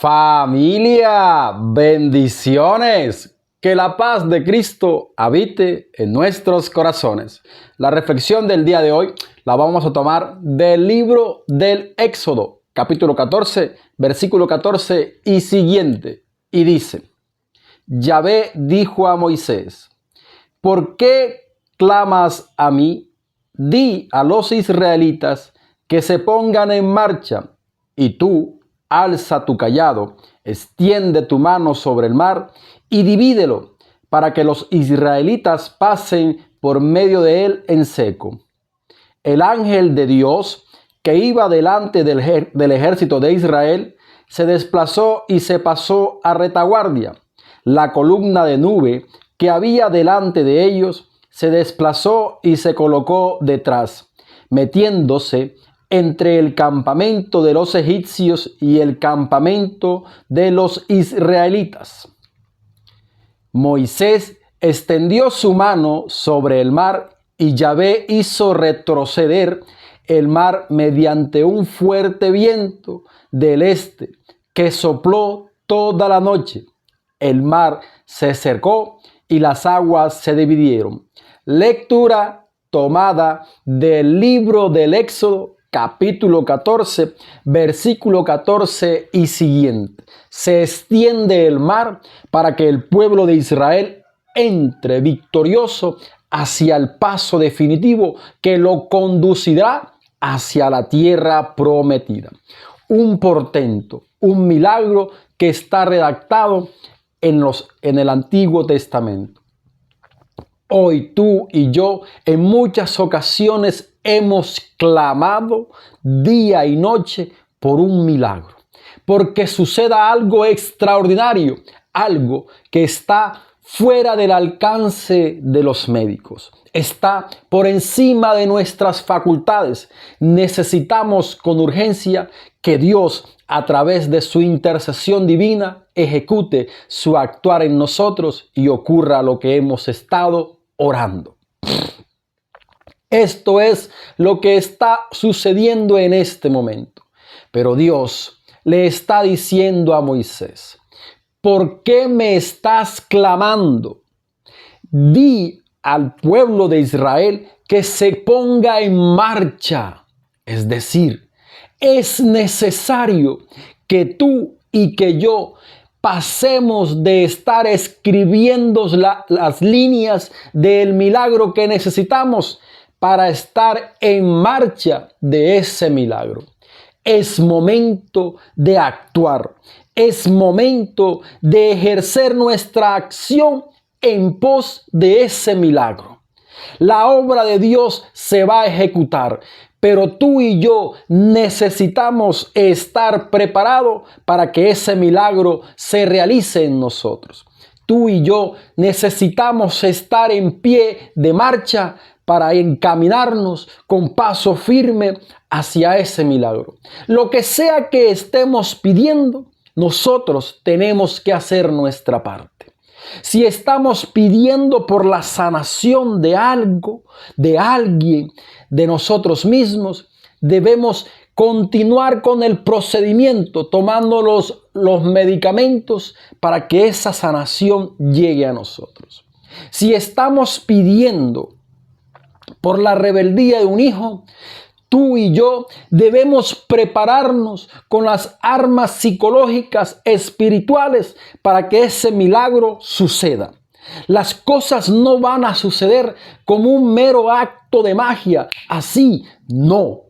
Familia, bendiciones. Que la paz de Cristo habite en nuestros corazones. La reflexión del día de hoy la vamos a tomar del libro del Éxodo, capítulo 14, versículo 14 y siguiente. Y dice: Yahvé dijo a Moisés: ¿por qué clamas a mí? Di a los israelitas que se pongan en marcha, y tú alza tu cayado, extiende tu mano sobre el mar y divídelo, para que los israelitas pasen por medio de él en seco. El ángel de Dios, que iba delante del ejército de Israel, se desplazó y se pasó a retaguardia. La columna de nube que había delante de ellos se desplazó y se colocó detrás, metiéndose entre el campamento de los egipcios y el campamento de los israelitas. Moisés extendió su mano sobre el mar y Yahvé hizo retroceder el mar mediante un fuerte viento del este que sopló toda la noche. El mar se secó y las aguas se dividieron. Lectura tomada del libro del Éxodo, capítulo 14, versículo 14 y siguiente. Se extiende el mar para que el pueblo de Israel entre victorioso hacia el paso definitivo que lo conducirá hacia la tierra prometida. Un portento, un milagro que está redactado en el Antiguo Testamento. Hoy tú y yo en muchas ocasiones hemos clamado día y noche por un milagro, porque suceda algo extraordinario, algo que está fuera del alcance de los médicos, está por encima de nuestras facultades. Necesitamos con urgencia que Dios, a través de su intercesión divina, ejecute su actuar en nosotros y ocurra lo que hemos estado orando. Esto es lo que está sucediendo en este momento. Pero Dios le está diciendo a Moisés: ¿por qué me estás clamando? Di al pueblo de Israel que se ponga en marcha. Es decir, es necesario que tú y que yo pasemos de estar escribiendo las líneas del milagro que necesitamos para estar en marcha de ese milagro. Es momento de actuar. Es momento de ejercer nuestra acción en pos de ese milagro. La obra de Dios se va a ejecutar, pero tú y yo necesitamos estar preparados para que ese milagro se realice en nosotros. Tú y yo necesitamos estar en pie de marcha para encaminarnos con paso firme hacia ese milagro. Lo que sea que estemos pidiendo, nosotros tenemos que hacer nuestra parte. Si estamos pidiendo por la sanación de algo, de alguien, de nosotros mismos, debemos continuar con el procedimiento, tomando los medicamentos para que esa sanación llegue a nosotros. Si estamos pidiendo por la rebeldía de un hijo, tú y yo debemos prepararnos con las armas psicológicas, espirituales, para que ese milagro suceda. Las cosas no van a suceder como un mero acto de magia. Así, no.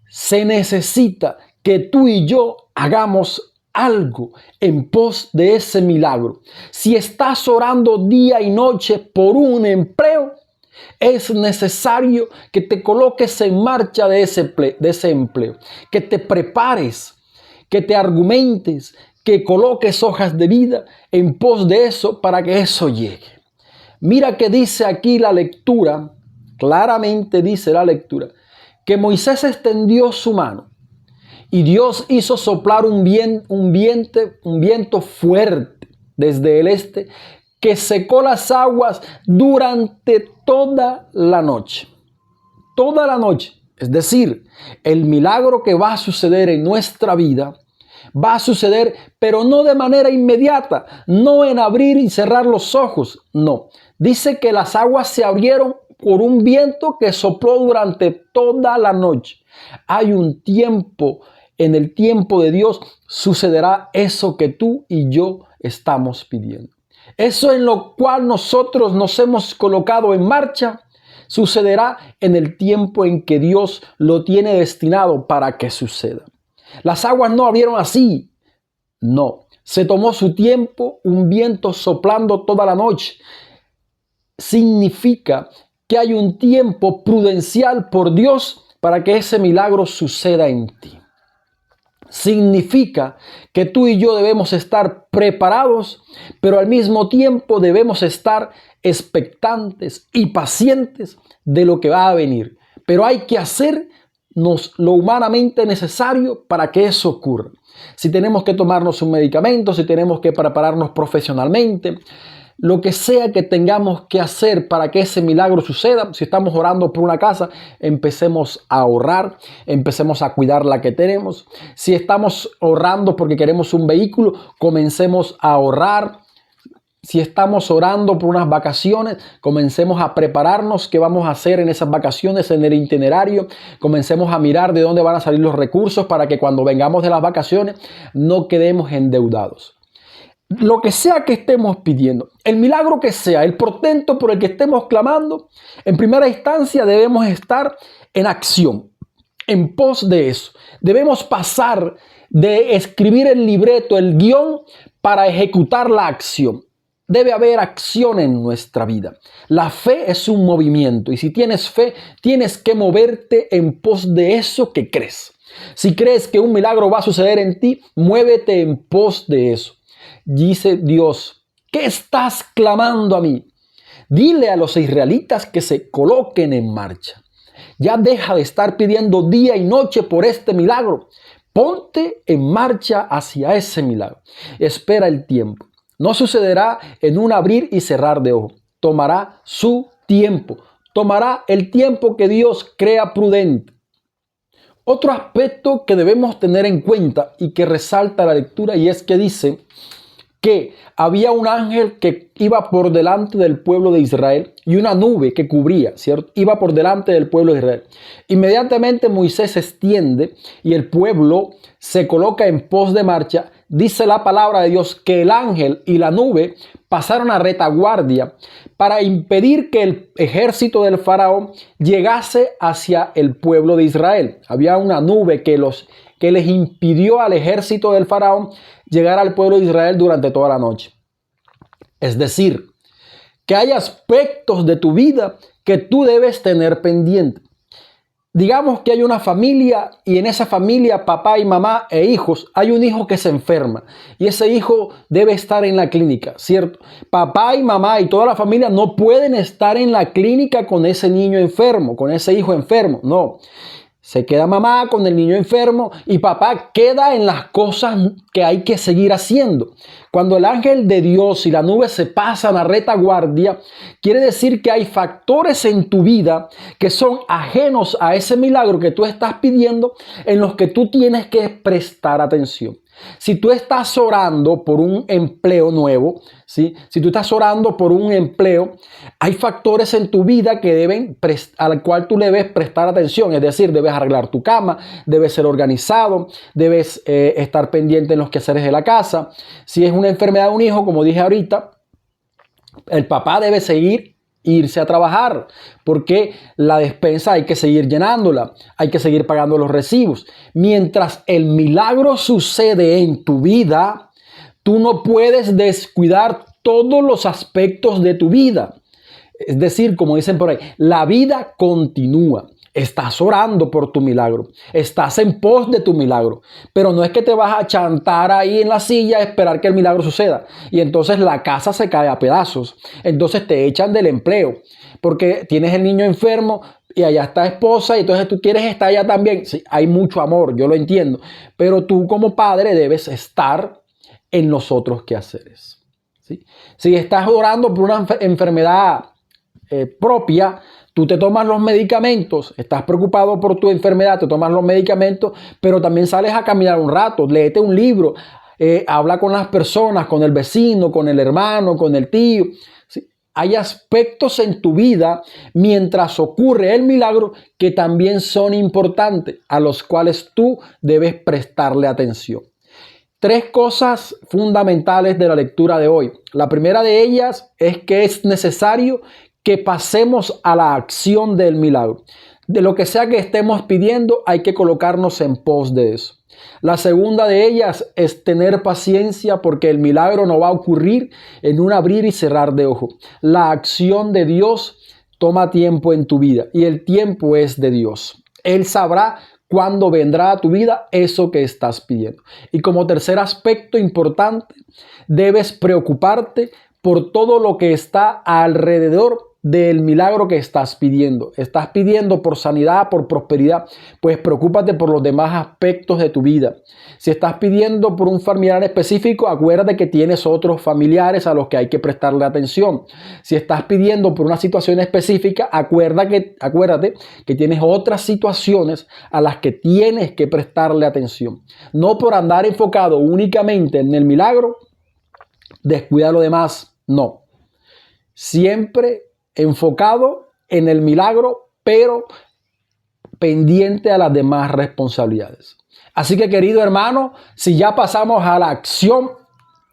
Se necesita que tú y yo hagamos algo en pos de ese milagro. Si estás orando día y noche por un empleo, es necesario que te coloques en marcha de ese empleo, que te prepares, que te argumentes, que coloques hojas de vida en pos de eso para que eso llegue. Mira que dice aquí la lectura, claramente dice la lectura, que Moisés extendió su mano y Dios hizo soplar un viento fuerte desde el este que secó las aguas durante toda la noche. Toda la noche. Es decir, el milagro que va a suceder en nuestra vida Va a suceder, pero no de manera inmediata, no en abrir y cerrar los ojos, no. Dice que las aguas se abrieron por un viento que sopló durante toda la noche. Hay un tiempo, en el tiempo de Dios sucederá eso que tú y yo estamos pidiendo. Eso en lo cual nosotros nos hemos colocado en marcha, sucederá en el tiempo en que Dios lo tiene destinado para que suceda. Las aguas no abrieron así, no. Se tomó su tiempo, un viento soplando toda la noche. Significa que hay un tiempo prudencial por Dios para que ese milagro suceda en ti. Significa que tú y yo debemos estar preparados, pero al mismo tiempo debemos estar expectantes y pacientes de lo que va a venir. Pero hay que hacernos lo humanamente necesario para que eso ocurra. Si tenemos que tomarnos un medicamento, si tenemos que prepararnos profesionalmente, lo que sea que tengamos que hacer para que ese milagro suceda. Si estamos orando por una casa, empecemos a ahorrar, empecemos a cuidar la que tenemos. Si estamos orando porque queremos un vehículo, comencemos a ahorrar. Si estamos orando por unas vacaciones, comencemos a prepararnos qué vamos a hacer en esas vacaciones, en el itinerario. Comencemos a mirar de dónde van a salir los recursos para que cuando vengamos de las vacaciones no quedemos endeudados. Lo que sea que estemos pidiendo, el milagro que sea, el portento por el que estemos clamando, en primera instancia debemos estar en acción, en pos de eso. Debemos pasar de escribir el libreto, el guión, para ejecutar la acción. Debe haber acción en nuestra vida. La fe es un movimiento y si tienes fe, tienes que moverte en pos de eso que crees. Si crees que un milagro va a suceder en ti, muévete en pos de eso. Dice Dios, ¿qué estás clamando a mí? Dile a los israelitas que se coloquen en marcha. Ya deja de estar pidiendo día y noche por este milagro. Ponte en marcha hacia ese milagro. Espera el tiempo. No sucederá en un abrir y cerrar de ojos. Tomará su tiempo. Tomará el tiempo que Dios crea prudente. Otro aspecto que debemos tener en cuenta y que resalta la lectura y es que dice que había un ángel que iba por delante del pueblo de Israel y una nube que cubría, ¿cierto? Iba por delante del pueblo de Israel. Inmediatamente Moisés se extiende y el pueblo se coloca en pos de marcha. Dice la palabra de Dios que el ángel y la nube pasaron a retaguardia para impedir que el ejército del faraón llegase hacia el pueblo de Israel. Había una nube que les impidió al ejército del faraón llegar al pueblo de Israel durante toda la noche. Es decir, que hay aspectos de tu vida que tú debes tener pendiente. Digamos que hay una familia y en esa familia papá y mamá e hijos, hay un hijo que se enferma y ese hijo debe estar en la clínica, ¿cierto? Papá y mamá y toda la familia no pueden estar en la clínica con ese niño enfermo, con ese hijo enfermo, no. Se queda mamá con el niño enfermo y papá queda en las cosas que hay que seguir haciendo. Cuando el ángel de Dios y la nube se pasan a retaguardia, quiere decir que hay factores en tu vida que son ajenos a ese milagro que tú estás pidiendo, en los que tú tienes que prestar atención. Si tú estás orando por un empleo nuevo, ¿sí? Si tú estás orando por un empleo, hay factores en tu vida que al cual tú debes prestar atención. Es decir, debes arreglar tu cama, debes ser organizado, debes estar pendiente en los quehaceres de la casa. Si es una enfermedad de un hijo, como dije ahorita, el papá debe irse a trabajar, porque la despensa hay que seguir llenándola, hay que seguir pagando los recibos. Mientras el milagro sucede en tu vida, tú no puedes descuidar todos los aspectos de tu vida. Es decir, como dicen por ahí, la vida continúa. Estás orando por tu milagro, estás en pos de tu milagro, pero no es que te vas a chantar ahí en la silla a esperar que el milagro suceda y entonces la casa se cae a pedazos, entonces te echan del empleo porque tienes el niño enfermo y allá está esposa y entonces tú quieres estar allá también. Sí, hay mucho amor, yo lo entiendo, pero tú como padre debes estar en los otros quehaceres, ¿sí? Si estás orando por una enfermedad propia, Tú te tomas los medicamentos, estás preocupado por tu enfermedad, te tomas los medicamentos, pero también sales a caminar un rato, léete un libro, habla con las personas, con el vecino, con el hermano, con el tío. ¿Sí? Hay aspectos en tu vida mientras ocurre el milagro que también son importantes, a los cuales tú debes prestarle atención. 3 cosas fundamentales de la lectura de hoy. La primera de ellas es que es necesario que pasemos a la acción del milagro. De lo que sea que estemos pidiendo, hay que colocarnos en pos de eso. La segunda de ellas es tener paciencia, porque el milagro no va a ocurrir en un abrir y cerrar de ojos. La acción de Dios toma tiempo en tu vida y el tiempo es de Dios. Él sabrá cuándo vendrá a tu vida eso que estás pidiendo. Y como tercer aspecto importante, debes preocuparte por todo lo que está alrededor del milagro que estás pidiendo. Estás pidiendo por sanidad, por prosperidad, pues preocúpate por los demás aspectos de tu vida. Si estás pidiendo por un familiar específico, acuérdate que tienes otros familiares a los que hay que prestarle atención. Si estás pidiendo por una situación específica, acuérdate que tienes otras situaciones a las que tienes que prestarle atención. No por andar enfocado únicamente en el milagro, descuida lo demás, no. Siempre enfocado en el milagro, pero pendiente a las demás responsabilidades. Así que, querido hermano, si ya pasamos a la acción,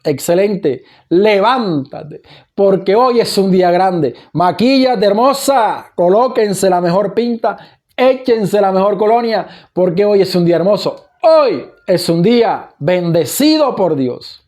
excelente, levántate, porque hoy es un día grande. Maquíllate, hermosa, colóquense la mejor pinta, échense la mejor colonia, porque hoy es un día hermoso. Hoy es un día bendecido por Dios.